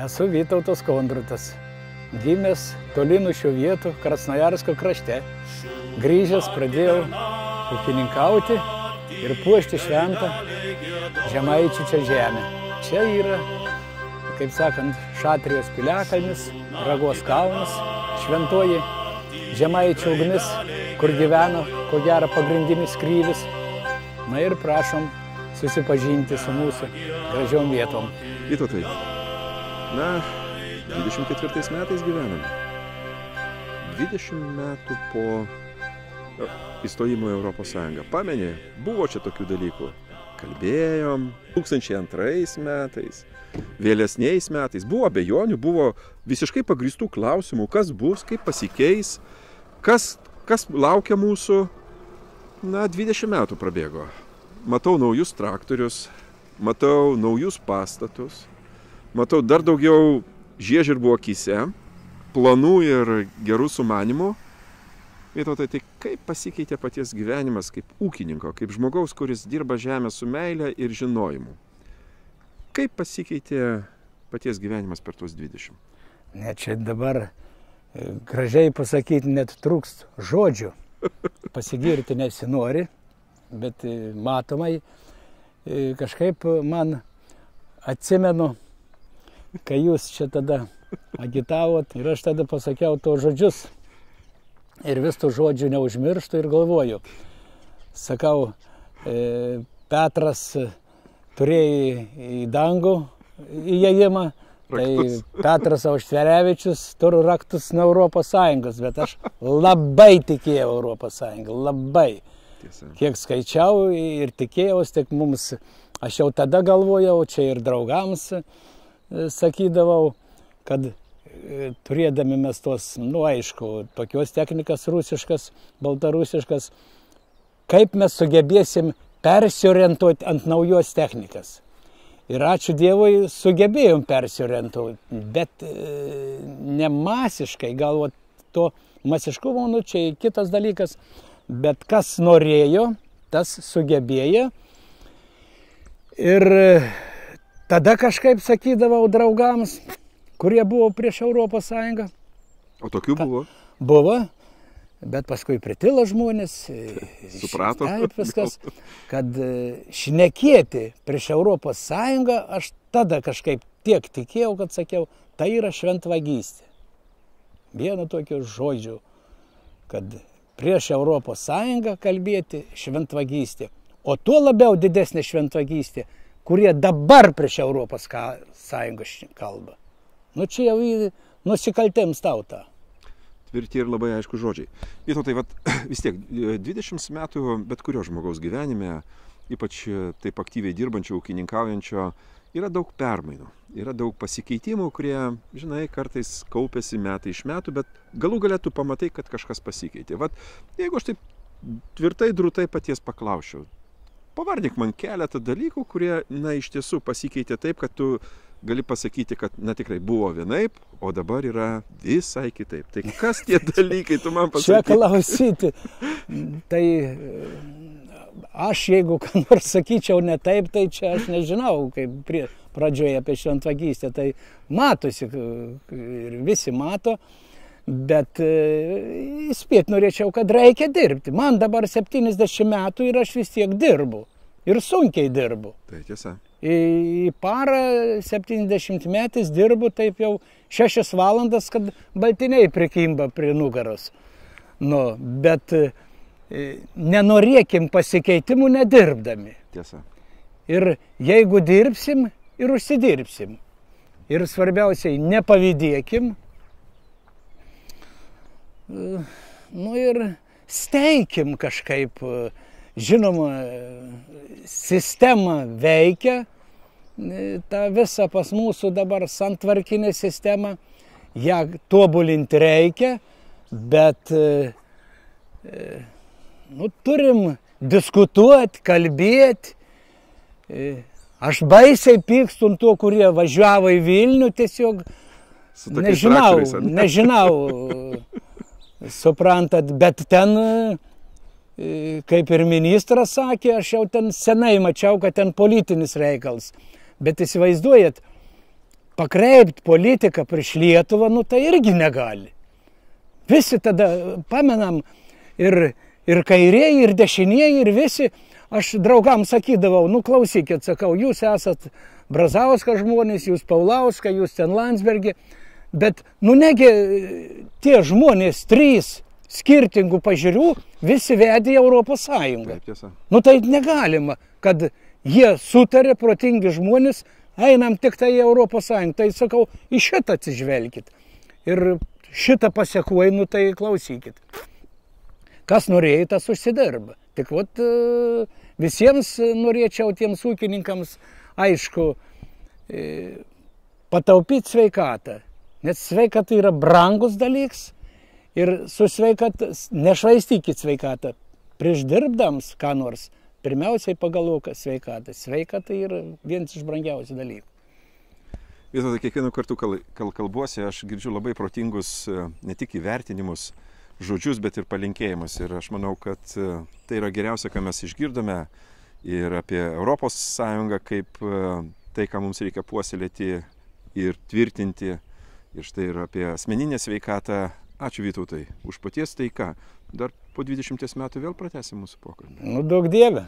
Esu Vytautas Kondrutas, gimęs toli nuo šių vietų Krasnojarsko krašte. Grįžęs pradėjau ūkininkauti ir puošti šventą žemaičių čia žemę. Čia yra, kaip sakant, Šatrijos piliakalnis, Ragos kalnas, šventoji žemaičių ugnis, kur gyveno, ko gero, pagrindinis kryvis. Na ir prašom susipažinti su mūsų gražiom vietom. Vytautai, na, 24 metais gyvename. 20 metų po įstojimo į Europos Sąjungą. Pameni, buvo čia tokių dalykų. Kalbėjom 2002 metais, vėlesniais metais. Buvo abejonių, buvo visiškai pagrįstų klausimų, kas bus, kaip pasikeis, kas laukia mūsų. Na, 20 metų prabėgo. Matau naujus traktorius, matau naujus pastatus. Matau dar daugiau žiežirbų akyse, planų ir gerų sumanimų. Vytautai, tai kaip pasikeitė paties gyvenimas kaip ūkininko, kaip žmogaus, kuris dirba žemę su meile ir žinojimu? Kaip pasikeitė paties gyvenimas per tuos 20? Ne, čia dabar gražiai pasakyti net trūkst žodžių. Pasigirti nesinori, bet matomai kažkaip man atsimenu, kai jūs čia tada agitavot ir aš tada pasakiau to žodžius ir vis tų žodžių neužmirštu ir galvoju. Sakau, Petras turėjo į dangų įėjimą, tai Petras Auštrevičius turi raktus nuo Europos Sąjungos, bet aš labai tikėjau Europos Sąjungą, labai. Tiesa. Kiek skaičiau ir tikėjausi, tik mums, aš jau tada galvojau, čia ir draugams sakydavau, kad turėdami mes tos, aišku, tokios technikas rusiškas, baltarusiškas, kaip mes sugebėsim persiorientuoti ant naujos technikas. Ir ačiū Dievui, sugebėjom persiorientuoti, bet ne masiškai, galvot to masiškumo, čia kitas dalykas, bet kas norėjo, tas sugebėjo. Ir tada kažkaip sakydavau draugams, kurie buvo prieš Europos Sąjungą. O tokių buvo? Buvo, bet paskui pritilo žmonės. Suprato. Viskas, kad šnekėti prieš Europos Sąjungą, aš tada kažkaip tiek tikėjau, kad sakiau, tai yra šventvagystė. Vienu tokiu žodžiu, kad prieš Europos Sąjungą kalbėti šventvagystė. O tuo labiau didesnė šventvagystė, kurie dabar prieš Europos Sąjungą kalba. Čia jau nusikaltėms tautą. Tvirti ir labai aišku žodžiai. Vytautai, vis tiek 20 metų bet kurio žmogaus gyvenime, ypač taip aktyviai dirbančio, ūkininkaujančio, yra daug permainų. Yra daug pasikeitimų, kurie, žinai, kartais kaupėsi metai iš metų, bet galų gale tu pamatai, kad kažkas pasikeitė. Jeigu aš taip tvirtai, drūtai paties paklausčiau, pavardink man keletą dalykų, kurie, iš tiesų pasikeitė taip, kad tu gali pasakyti, kad, tikrai buvo vienaip, o dabar yra visai kitaip. Tai kas tie dalykai, tu man pasakyk? Čia klausyti. Tai aš, jeigu ką nors sakyčiau ne taip, tai čia aš nežinau, kaip pradžioje apie šventvagystę, tai matosi ir visi mato. Bet įspėti norėčiau, kad reikia dirbti. Man dabar 70 metų ir aš vis tiek dirbu. Ir sunkiai dirbu. Tai tiesa. Į parą 70 metais dirbu taip jau 6 valandas, kad baltiniai prikimba prie nugaros. Bet nenorėkim pasikeitimų nedirbdami. Tiesa. Ir jeigu dirbsim, ir užsidirbsim. Ir svarbiausiai nepavydėkim. Ir steikim kažkaip, žinoma, sistema veikia, ta visa pas mūsų dabar santvarkinė sistema, ją tobulinti reikia, bet turim diskutuoti, kalbėti. Aš baisiai pykstu ant to, kurie važiavo į Vilnių, tiesiog nežinau. Suprantat, bet ten, kaip ir ministras sakė, aš jau ten senai mačiau, kad ten politinis reikalas. Bet įsivaizduojat, pakreipti politiką prieš Lietuvą, nu tai irgi negali. Visi tada, pamenam, ir kairieji, ir dešinieji, ir visi, aš draugams sakydavau, nu klausykit, sakau, jūs esat Brazauskas žmonės, jūs Paulauskas, jūs ten Landsbergį, bet, nu negi tie žmonės 3 skirtingų pažiūrių visi vedė į Europos Sąjungą. Taip, tiesa. Nu tai negalima, kad jie sutarė, protingi žmonės, einam tik tai į Europos Sąjungą. Tai sakau, į šitą atsižvelkit. Ir šitą pasekuoju, nu tai klausykit. Kas norėjo, tas užsidirba. Tik vat visiems norėčiau tiems ūkininkams, aišku, pataupyti sveikatą. Nes sveikata yra brangus dalyks ir su sveikata, nešvaistykit sveikatą. Prieš dirbdams ką nors, pirmiausiai pagalvok sveikatą. Sveikata yra vienas iš brangiausių dalykų. Vis dėlto kiekvienu kartu kalbuosi, aš girdžiu labai protingus ne tik įvertinimus, žodžius, bet ir palinkėjimus. Ir aš manau, kad tai yra geriausia, ką mes išgirdome ir apie Europos Sąjungą, kaip tai, ką mums reikia puoselėti ir tvirtinti. Ir štai ir apie asmeninę sveikatą. Ačiū Vytautai už paties taiką. Dar po 20 metų vėl pratęsim mūsų pokalbį. Nu, daug dieve.